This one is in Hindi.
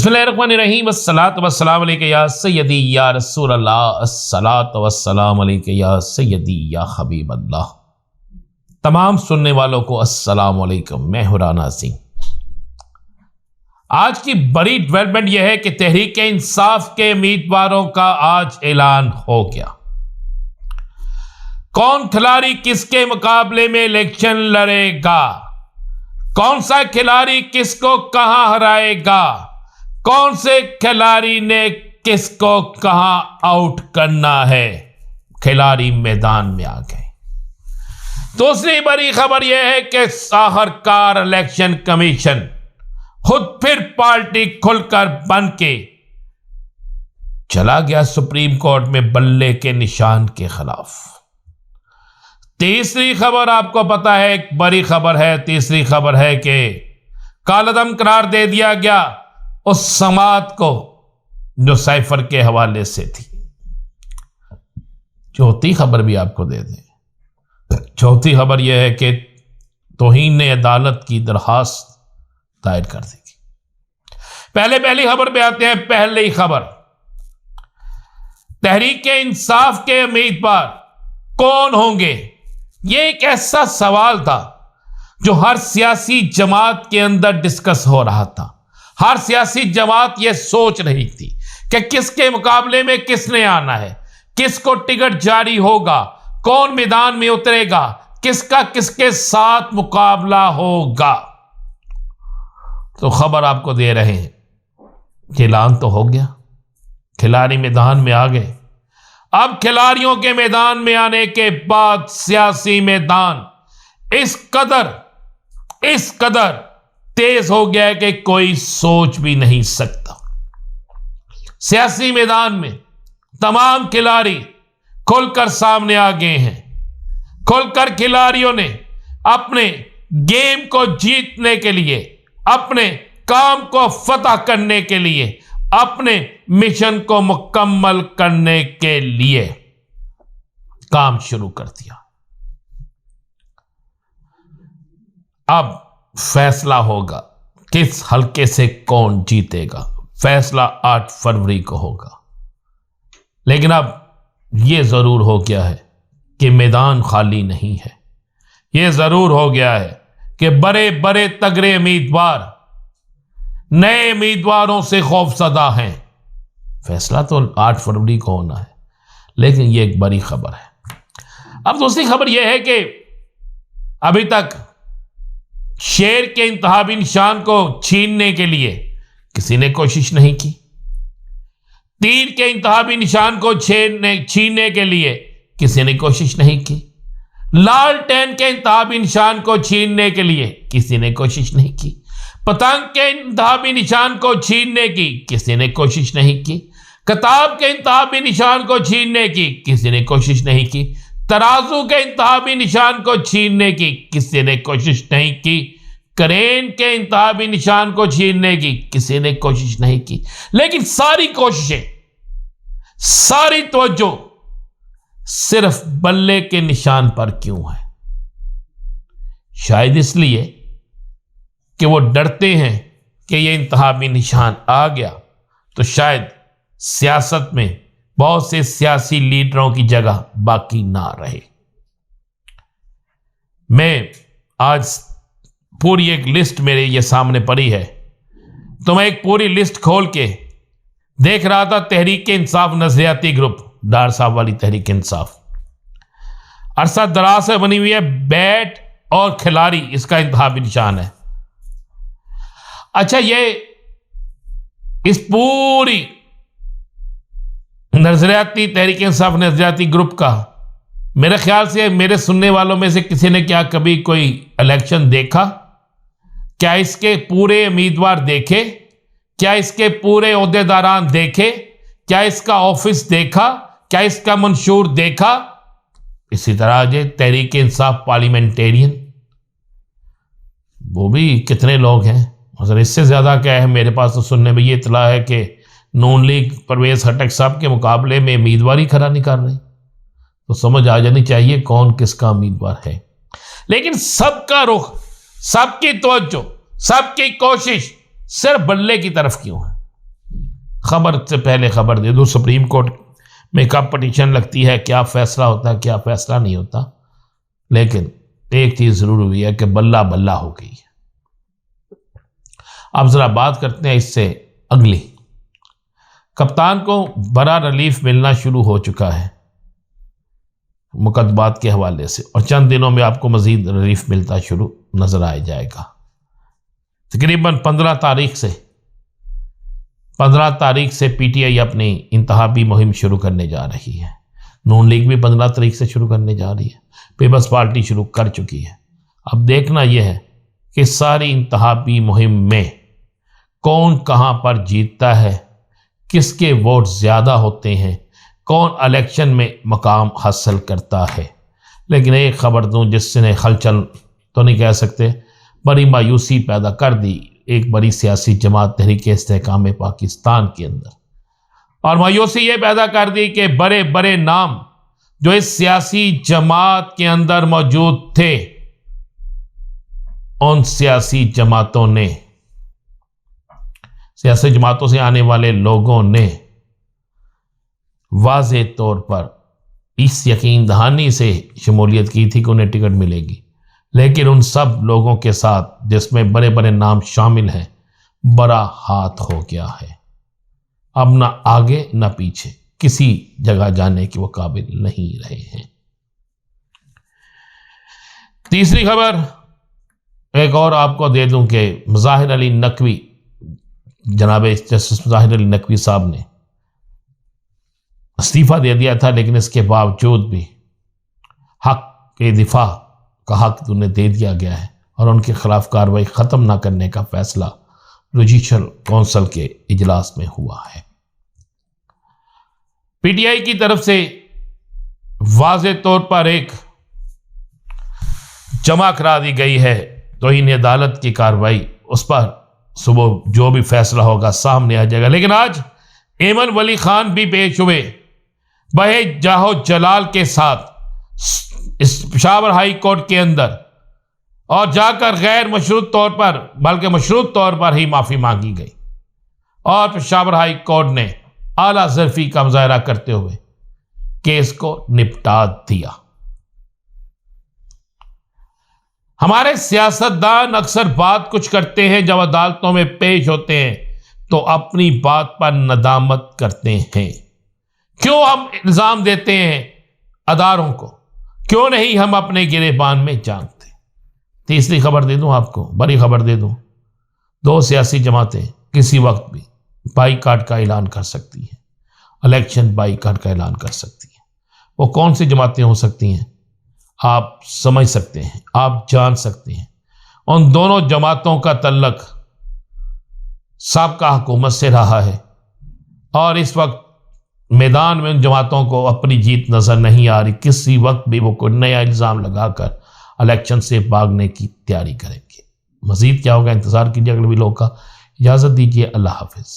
बिस्मिल्लाहिर्रहमानिर्रहीम अस्सलातु वस्सलामु अलैका या सय्यदी या रसूल अल्लाह, अस्सलातु वस्सलामु अलैका या सय्यदी या हबीब अल्लाह। तमाम सुनने वालों को अस्सलामु अलैकुम। मैं हूं राना सिंह। आज की बड़ी डेवलपमेंट यह है कि तहरीक इंसाफ के उम्मीदवारों का आज ऐलान हो गया। कौन खिलाड़ी किसके मुकाबले में इलेक्शन लड़ेगा, कौन सा खिलाड़ी किसको कहां हराएगा, कौन से खिलाड़ी ने किसको कहां आउट करना है, खिलाड़ी मैदान में आ गए। दूसरी बड़ी खबर यह है कि आखिरकार इलेक्शन कमीशन खुद फिर पार्टी खुलकर बन के चला गया सुप्रीम कोर्ट में बल्ले के निशान के खिलाफ। तीसरी खबर आपको पता है, एक बड़ी खबर है। तीसरी खबर है कि कालअदम करार दे दिया गया उस समात को जो साइफर के हवाले से थी। चौथी खबर भी आपको दे दें। चौथी खबर यह है कि तौहीन अदालत की दरखास्त दायर कर देगी। पहली खबर पे आते हैं। पहली खबर, तहरीक इंसाफ के उम्मीदवार कौन होंगे? यह एक ऐसा सवाल था जो हर सियासी जमात के अंदर डिस्कस हो रहा था। हर सियासी जमात यह सोच रही थी कि किसके मुकाबले में किसने आना है, किसको टिकट जारी होगा, कौन मैदान में उतरेगा, किसका किसके साथ मुकाबला होगा। तो खबर आपको दे रहे हैं कि ऐलान तो हो गया, खिलाड़ी मैदान में आ गए। अब खिलाड़ियों के मैदान में आने के बाद सियासी मैदान इस कदर तेज हो गया है कि कोई सोच भी नहीं सकता। सियासी मैदान में तमाम खिलाड़ी खुलकर सामने आ गए हैं। खुलकर खिलाड़ियों ने अपने गेम को जीतने के लिए, अपने काम को फतह करने के लिए, अपने मिशन को मुकम्मल करने के लिए काम शुरू कर दिया। अब फैसला होगा किस हल्के से कौन जीतेगा। फैसला 8 फरवरी को होगा। लेकिन अब यह जरूर हो गया है कि मैदान खाली नहीं है। यह जरूर हो गया है कि बड़े बड़े तगड़े उम्मीदवार नए उम्मीदवारों से खौफजदा हैं। फैसला तो 8 फरवरी को होना है, लेकिन यह एक बड़ी खबर है। अब दूसरी खबर यह है कि अभी तक शेर के इंतहाबी निशान को छीनने के लिए किसी ने कोशिश नहीं की। तीर के इंतहाबी निशान को छीनने के लिए किसी ने कोशिश नहीं की। लालटेन के इंतहाबी निशान को छीनने के लिए किसी ने कोशिश नहीं की। पतंग के इंतहाबी निशान को छीनने की किसी ने कोशिश नहीं की। किताब के इंतहाबी निशान को छीनने की किसी ने कोशिश नहीं की। तराजू के इंतहाबी निशान को छीनने की किसी ने कोशिश नहीं की। क्रेन के इंतहाबी निशान को छीनने की किसी ने कोशिश नहीं की। लेकिन सारी कोशिशें, सारी तवज्जो सिर्फ बल्ले के निशान पर क्यों है? शायद इसलिए कि वो डरते हैं कि ये इंतहाबी निशान आ गया तो शायद सियासत में बहुत से सियासी लीडरों की जगह बाकी ना रहे। मैं आज पूरी एक लिस्ट मेरे ये सामने पड़ी है, तो मैं एक पूरी लिस्ट खोल के देख रहा था। तहरीक इंसाफ नजरियाती ग्रुप, डार साहब वाली तहरीक इंसाफ, अरसा दराज से बनी हुई है। बैट और खिलाड़ी इसका इंतहाबी निशान है। अच्छा, ये इस पूरी नजरियाती तहरीक इंसाफ नजरियाती ग्रुप का मेरे ख्याल से मेरे सुनने वालों में से किसी ने क्या कभी कोई इलेक्शन देखा? क्या इसके पूरे उम्मीदवार देखे? क्या इसके पूरे ओहदेदारान देखे? क्या इसका ऑफिस देखा? क्या इसका मंशूर देखा? इसी तरह जो तहरीक इंसाफ पार्लियामेंटेरियन, वो भी कितने लोग हैं? और इससे ज़्यादा क्या है, मेरे पास तो सुनने में ये इतला है कि नून लीग परवेज खटक साहब के मुकाबले में उम्मीदवार ही खड़ा नहीं कर रही। तो समझ आ जानी चाहिए कौन किसका उम्मीदवार है। लेकिन सबका रुख, सबकी तवज्जो, सबकी कोशिश सिर्फ बल्ले की तरफ क्यों है? खबर से पहले खबर दे दूं, सुप्रीम कोर्ट में कब पटिशन लगती है, क्या फैसला होता है, क्या फैसला नहीं होता, लेकिन एक चीज जरूर हुई है कि बल्ला बल्ला हो गई है। अब जरा बात करते हैं इससे अगली। कप्तान को बड़ा रिलीफ मिलना शुरू हो चुका है मुकदमात के हवाले से, और चंद दिनों में आपको मजीद रिलीफ मिलता शुरू नजर आ जाएगा। तकरीबन 15 तारीख से पीटीआई अपनी इंतहाबी मुहिम शुरू करने जा रही है। नून लीग भी 15 तारीख से शुरू करने जा रही है, पीपल्स पार्टी शुरू कर चुकी है। अब देखना यह है कि सारी इंतहाबी मुहिम में कौन कहां पर जीतता है, किसके वोट ज्यादा होते हैं, कौन इलेक्शन में मकाम हासिल करता है। लेकिन एक खबर दूं जिसने हलचल तो नहीं कह सकते, बड़ी मायूसी पैदा कर दी एक बड़ी सियासी जमात तहरीक इस्तेहकाम पाकिस्तान के अंदर, और मायूसी ये पैदा कर दी कि बड़े बड़े नाम जो इस सियासी जमात के अंदर मौजूद थे, उन सियासी जमातों से आने वाले लोगों ने वाज़े तौर पर इस यकीन दहानी से शमूलियत की थी कि उन्हें टिकट मिलेगी, लेकिन उन सब लोगों के साथ जिसमें बड़े बड़े नाम शामिल हैं, बड़ा हाथ हो गया है। अब ना आगे ना पीछे किसी जगह जाने के वो काबिल नहीं रहे हैं। तीसरी खबर एक और आपको दे दूं कि मुज़ाहिर अली नकवी, जनाब जस्टिस मुज़ाहिर अली नकवी साहब ने इस्तीफा दे दिया था, लेकिन इसके बावजूद भी हक के दिफा का हक उन्हें दे दिया गया है और उनके खिलाफ कार्रवाई ख़त्म ना करने का फैसला जुडिशल काउंसिल के इजलास में हुआ है। पीटीआई की तरफ से वाज़े तौर पर एक जमा करा दी गई है तौहीन अदालत की कार्रवाई, उस पर सुबह जो भी फैसला होगा सामने आ जाएगा। लेकिन आज एमन वली खान भी पेश हुए बहे जाहो जलाल के साथ इस पेशावर हाई कोर्ट के अंदर, और जाकर गैर मशरूत तौर पर बल्कि मशरूत तौर पर ही माफी मांगी गई, और पेशावर हाई कोर्ट ने आला ज़र्फी का मुजाहरा करते हुए केस को निपटा दिया। हमारे सियासतदान अक्सर बात कुछ करते हैं, जब अदालतों में पेश होते हैं तो अपनी बात पर नदामत करते हैं। क्यों हम इल्जाम देते हैं अदारों को, क्यों नहीं हम अपने गिरेबान में झांकते। तीसरी खबर दे दूं आपको, बड़ी खबर दे दूं, 2 सियासी जमातें किसी वक्त भी बाईकाट का ऐलान कर सकती हैं, इलेक्शन बाईकाट का ऐलान कर सकती हैं। वो कौन सी जमातें हो सकती हैं आप समझ सकते हैं, आप जान सकते हैं। उन दोनों जमातों का तल्लक साबका हुकूमत से रहा है, और इस वक्त मैदान में उन जमातों को अपनी जीत नजर नहीं आ रही। किसी वक्त भी वो कोई नया इल्जाम लगाकर इलेक्शन से भागने की तैयारी करेंगे। मजीद क्या होगा इंतजार कीजिए अगले वीडियो का। इजाजत दीजिए, अल्लाह हाफिज।